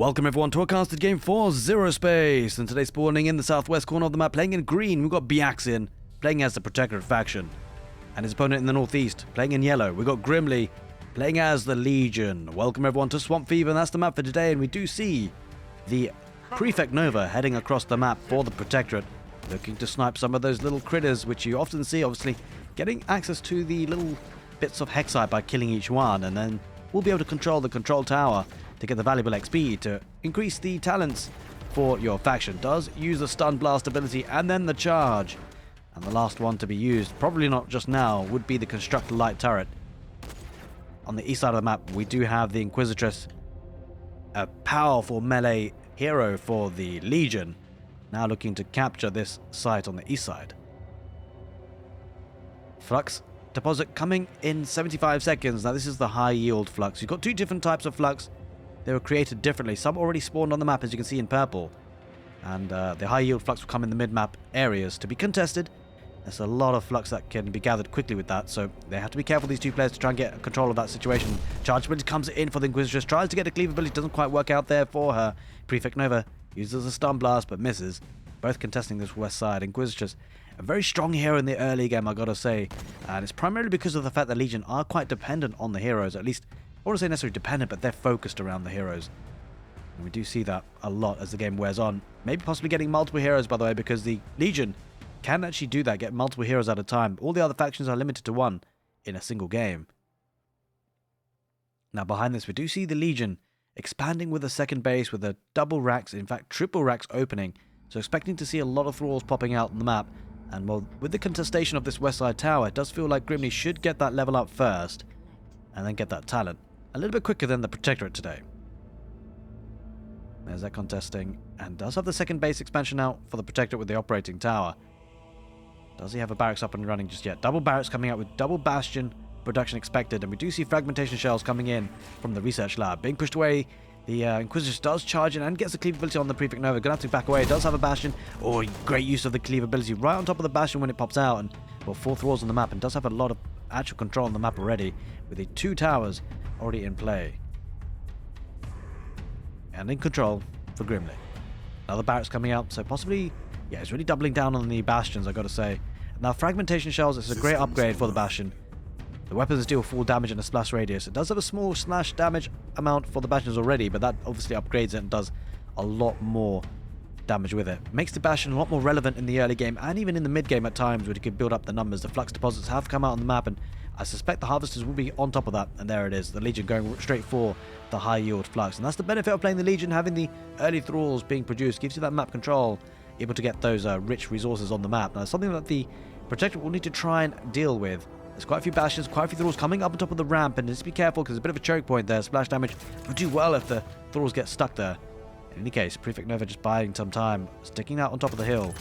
Welcome everyone to our casted game for Zerospace, and today spawning in the southwest corner of the map, playing in green, we've got Bastions, playing as the protectorate faction, and his opponent in the northeast, playing in yellow, we've got Grimly, playing as the Legion. Welcome everyone to Swamp Fever, and that's the map for today, and we do see the Prefect Nova heading across the map for the protectorate, looking to snipe some of those little critters, which you often see, obviously, getting access to the little bits of hexite by killing each one, and then we'll be able to control the control tower to get the valuable XP to increase the talents for your faction. Does use the stun blast ability and then the charge. And the last one to be used, probably not just now, would be the constructor light turret. On the east side of the map, we do have the Inquisitress, a powerful melee hero for the Legion, now looking to capture this site on the east side. Flux deposit coming in 75 seconds. Now this is the high yield flux. You've got two different types of flux. They were created differently. Some already spawned on the map, as you can see in purple. And the high yield flux will come in the mid-map areas to be contested. There's a lot of flux that can be gathered quickly with that, so they have to be careful, these two players, to try and get control of that situation. Charge ability comes in for the Inquisitress, tries to get a cleave ability, doesn't quite work out there for her. Prefect Nova uses a stun blast but misses. Both contesting this west side. Inquisitress, a very strong hero in the early game, I gotta say. And it's primarily because of the fact that Legion are quite dependent on the heroes, at least I wouldn't say necessarily dependent, but they're focused around the heroes. And we do see that a lot as the game wears on. Maybe possibly getting multiple heroes, by the way, because the Legion can actually do that, get multiple heroes at a time. All the other factions are limited to one in a single game. Now behind this, we do see the Legion expanding with a second base with a double racks, in fact triple racks opening. So expecting to see a lot of thralls popping out on the map. And well, with the contestation of this west side tower, it does feel like Grimly should get that level up first and then get that talent a little bit quicker than the protectorate today. There's that contesting, and does have the second base expansion out for the protectorate with the operating tower. Does he have a barracks up and running just yet? Double barracks coming out with double bastion production expected, and we do see fragmentation shells coming in from the research lab. Being pushed away, the Inquisitor does charge in and gets the cleave ability on the Prefect Nova. Gonna have to back away. It does have a bastion. Oh, great use of the cleave ability right on top of the bastion when it pops out, and well, 4 thralls on the map, and does have a lot of actual control on the map already with the 2 towers already in play. And in control for Grimly. Another barracks coming out, so possibly, yeah, it's really doubling down on the bastions, I gotta say. Now, fragmentation shells is a great upgrade for the bastion. The weapons deal full damage in a splash radius. It does have a small slash damage amount for the bastions already, but that obviously upgrades it and does a lot more damage with it. Makes the bastion a lot more relevant in the early game and even in the mid game at times, where you can build up the numbers. The flux deposits have come out on the map, and I suspect the harvesters will be on top of that, and there it is. The Legion going straight for the high yield flux, and that's the benefit of playing the Legion. Having the early thralls being produced gives you that map control, able to get those rich resources on the map. Now, something that the Protectorate will need to try and deal with. There's quite a few bastions, quite a few thralls coming up on top of the ramp, and just be careful because there's a bit of a choke point there. Splash damage would do well if the thralls get stuck there. In any case, Prefect Nova just buying some time, sticking out on top of the hill,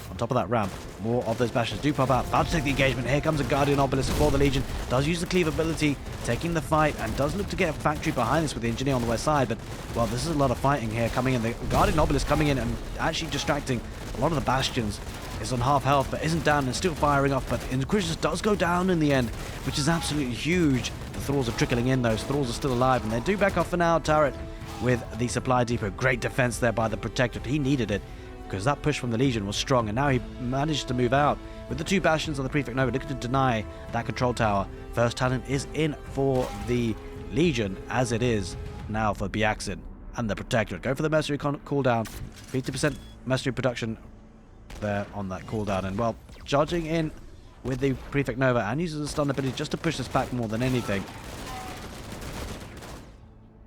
on top of that ramp. More of those bastions do pop out. About to take the engagement. Here comes a Guardian Obelisk for the Legion. Does use the cleave ability, taking the fight, and does look to get a factory behind this with the Engineer on the west side. But, well, this is a lot of fighting here coming in. The Guardian Obelisk coming in and actually distracting a lot of the bastions. Is on half health, but isn't down and still firing off. But the Inquisitor does go down in the end, which is absolutely huge. The thralls are trickling in, those thralls are still alive, and they do back off for now. Turret with the supply depot. Great defense there by the Protectorate. He needed it because that push from the Legion was strong, and now he managed to move out with the 2 bastions on the Prefect Nova, looking to deny that control tower. First talent is in for the Legion, as it is now for Bastions and the Protectorate. Go for the mercenary cooldown, 50% mercenary production there on that cooldown, and well, charging in with the Prefect Nova and uses the stun ability just to push this back more than anything.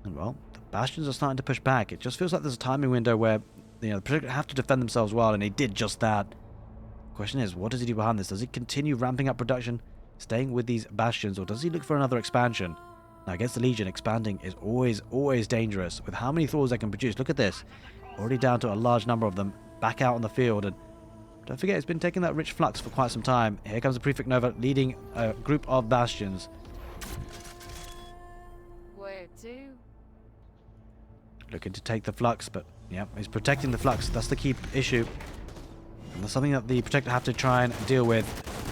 And well, the bastions are starting to push back. It just feels like there's a timing window where, you know, the Protectorate have to defend themselves well, and he did just that. Question is, what does he do behind this? Does he continue ramping up production, staying with these bastions, or does he look for another expansion? Now, against the Legion, expanding is always dangerous with how many thralls they can produce. Look at this, already down to a large number of them back out on the field. And don't forget, it's been taking that rich flux for quite some time. Here comes the Prefect Nova leading a group of bastions. Where to? Looking to take the flux, but yeah, he's protecting the flux. That's the key issue. And that's something that the Protector have to try and deal with.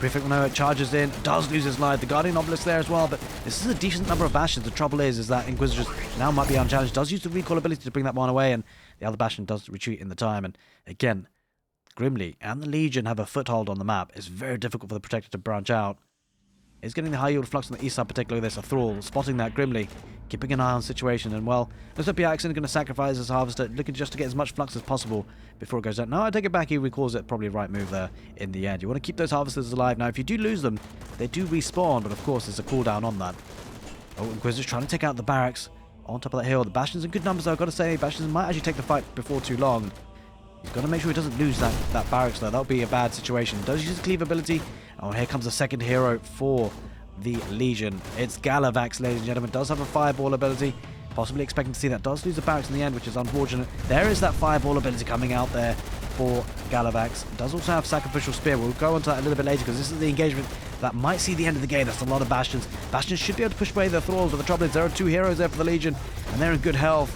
Prefect Nova charges in, does lose his life. The Guardian Obelisk there as well, but this is a decent number of Bastions. The trouble is that Inquisitress now might be unchallenged. Does use the recall ability to bring that one away, and the other Bastion does retreat in the time. And again, Grimly and the Legion have a foothold on the map. It's very difficult for the Protector to branch out. He's getting the high yield flux on the east side, particularly. There's a Thrall spotting that Grimly, keeping an eye on the situation. And well, looks like Byaxin going to sacrifice his Harvester, looking just to get as much flux as possible before it goes down. No, I take it back. He recalls it. Probably the right move there in the end. You want to keep those Harvesters alive. Now, if you do lose them, they do respawn, but of course, there's a cooldown on that. Oh, Inquisitor's trying to take out the barracks on top of that hill. The Bastions in good numbers, though. I've got to say, Bastions might actually take the fight before too long. He's got to make sure he doesn't lose that barracks, though. That would be a bad situation. Does use his cleave ability. Oh, here comes the second hero for the Legion. It's Galavax, ladies and gentlemen. Does have a fireball ability. Possibly expecting to see that. Does lose the barracks in the end, which is unfortunate. There is that fireball ability coming out there for Galavax. Does also have Sacrificial Spear. We'll go on to that a little bit later because this is the engagement that might see the end of the game. That's a lot of Bastions. Bastions should be able to push away the Thralls, but the trouble is there are two heroes there for the Legion, and they're in good health.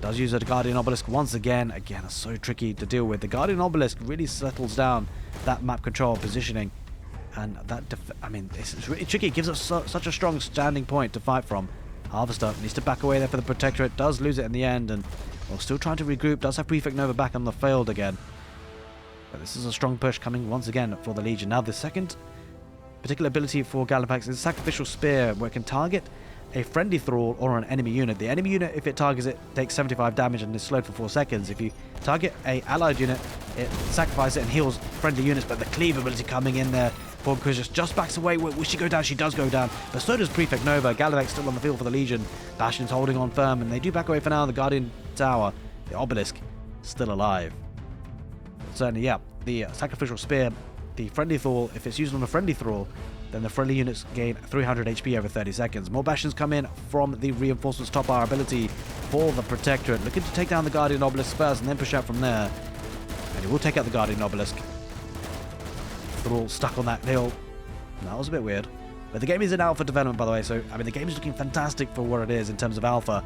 Does use a Guardian Obelisk once again. Again, it's so tricky to deal with. The Guardian Obelisk really settles down that map control positioning. And that, I mean, it's really tricky. It gives us such a strong standing point to fight from. Harvester needs to back away there for the Protectorate. Does lose it in the end, and well, still trying to regroup. Does have Prefect Nova back on the field again. But this is a strong push coming once again for the Legion. Now, the second particular ability for Galavax is Sacrificial Spear, where it can target a friendly Thrall or an enemy unit. The enemy unit, if it targets it, takes 75 damage and is slowed for 4 seconds. If you target a allied unit, it sacrifices it and heals friendly units, but the cleave ability coming in there for Inquisitress just backs away. Will she go down? She does go down, but so does Prefect Nova. Galavax still on the field for the Legion. Bastion's holding on firm, and they do back away for now. The Guardian Tower, the Obelisk, still alive. But certainly, yeah, the Sacrificial Spear, the friendly Thrall, if it's used on a friendly Thrall, then the friendly units gain 300 HP over 30 seconds. More Bastions come in from the Reinforcements top bar ability for the Protectorate. Looking to take down the Guardian Obelisk first and then push out from there. And he will take out the Guardian Obelisk. They're all stuck on that hill. That was a bit weird. But the game is in alpha development, by the way, so, I mean, the game is looking fantastic for what it is in terms of alpha.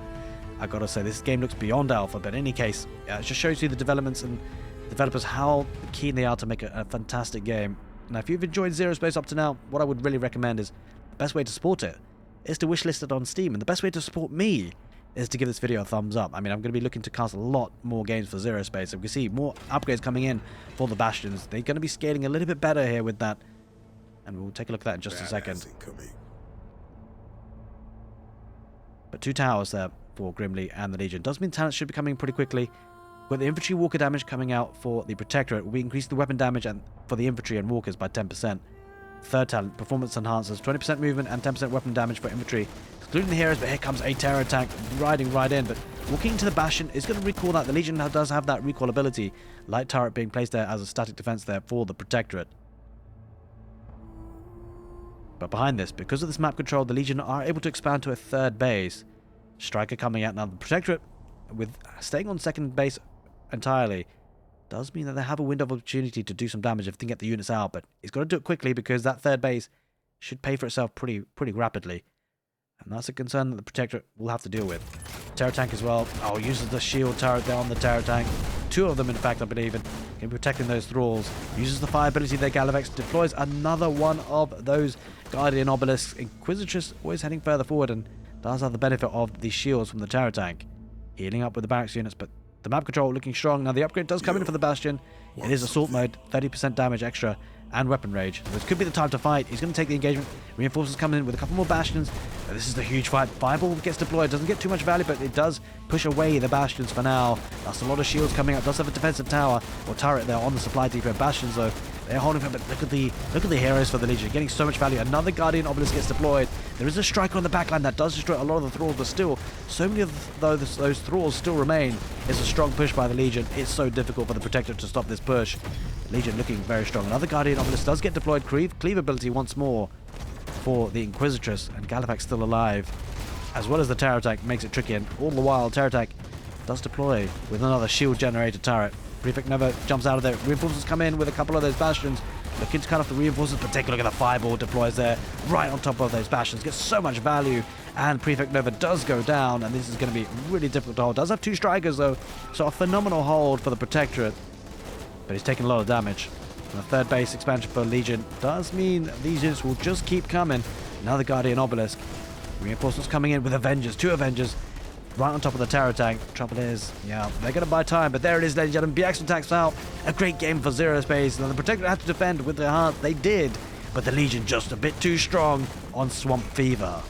I've got to say, this game looks beyond alpha, but in any case, it just shows you the developments and developers how keen they are to make a fantastic game. Now, if you've enjoyed Zerospace up to now, what I would really recommend is the best way to support it is to wishlist it on Steam. And the best way to support me is to give this video a thumbs up. I mean, I'm going to be looking to cast a lot more games for Zerospace. So we can see more upgrades coming in for the Bastions. They're going to be scaling a little bit better here with that. And we'll take a look at that in just a second. But 2 towers there for Grimly and the Legion. Does mean talents should be coming pretty quickly. With the infantry walker damage coming out for the Protectorate, we increase the weapon damage and for the infantry and walkers by 10%. Third talent, performance enhancers, 20% movement and 10% weapon damage for infantry, excluding the heroes. But here comes a terror tank riding right in. But walking into the Bastion is going to recall that. The Legion does have that recall ability. Light turret being placed there as a static defense there for the Protectorate. But behind this, because of this map control, the Legion are able to expand to a third base. Striker coming out now. The Protectorate, with staying on second base entirely, does mean that they have a window of opportunity to do some damage if they can get the units out, but he's got to do it quickly because that third base should pay for itself pretty rapidly, and that's a concern that the Protectorate will have to deal with. Terror tank as well. Oh, uses the shield turret there on the terror tank. 2 of them, in fact, I believe, and can be protecting those Thralls. Uses the fire ability there. Galavax deploys another one of those Guardian Obelisks. Inquisitress always heading further forward and does have the benefit of the shields from the terror tank, healing up with the barracks units, but the map control looking strong. Now the upgrade does come in for the Bastion. It is assault mode, 30% damage extra, and weapon rage. This could be the time to fight. He's going to take the engagement. Reinforcements coming in with a couple more Bastions. But this is the huge fight. Fireball gets deployed. Doesn't get too much value, but it does push away the Bastions for now. That's a lot of shields coming up. Does have a defensive tower or turret there on the supply depot. Bastions, though, they're holding him. But look at the heroes for the Legion, getting so much value. Another Guardian Obelisk gets deployed. There is a striker on the backline that does destroy a lot of the Thralls, but still, so many of those Thralls still remain. It's a strong push by the Legion. It's so difficult for the Protector to stop this push. Legion looking very strong. Another Guardian Obelisk does get deployed. Cleave ability once more for the Inquisitress, and Galavax still alive, as well as the terror tank makes it tricky. And all the while, terror tank does deploy with another shield generator turret. Prefect Nova jumps out of there. Reinforcements come in with a couple of those Bastions, looking to cut off the reinforcements, but take a look at the fireball deploys there right on top of those Bastions. Gets so much value, and Prefect Nova does go down, and this is going to be really difficult to hold. Does have 2 strikers though, so a phenomenal hold for the Protectorate, but he's taking a lot of damage. And the third base expansion for Legion does mean these units will just keep coming. Another Guardian Obelisk. Reinforcements coming in with Avengers, 2 Avengers, right on top of the Terror Tank. Trouble is, yeah, they're going to buy time, but there it is, ladies and gentlemen. BX attacks out. A great game for Zerospace. And the Protectorate had to defend with their heart. They did, but the Legion just a bit too strong on Swamp Fever.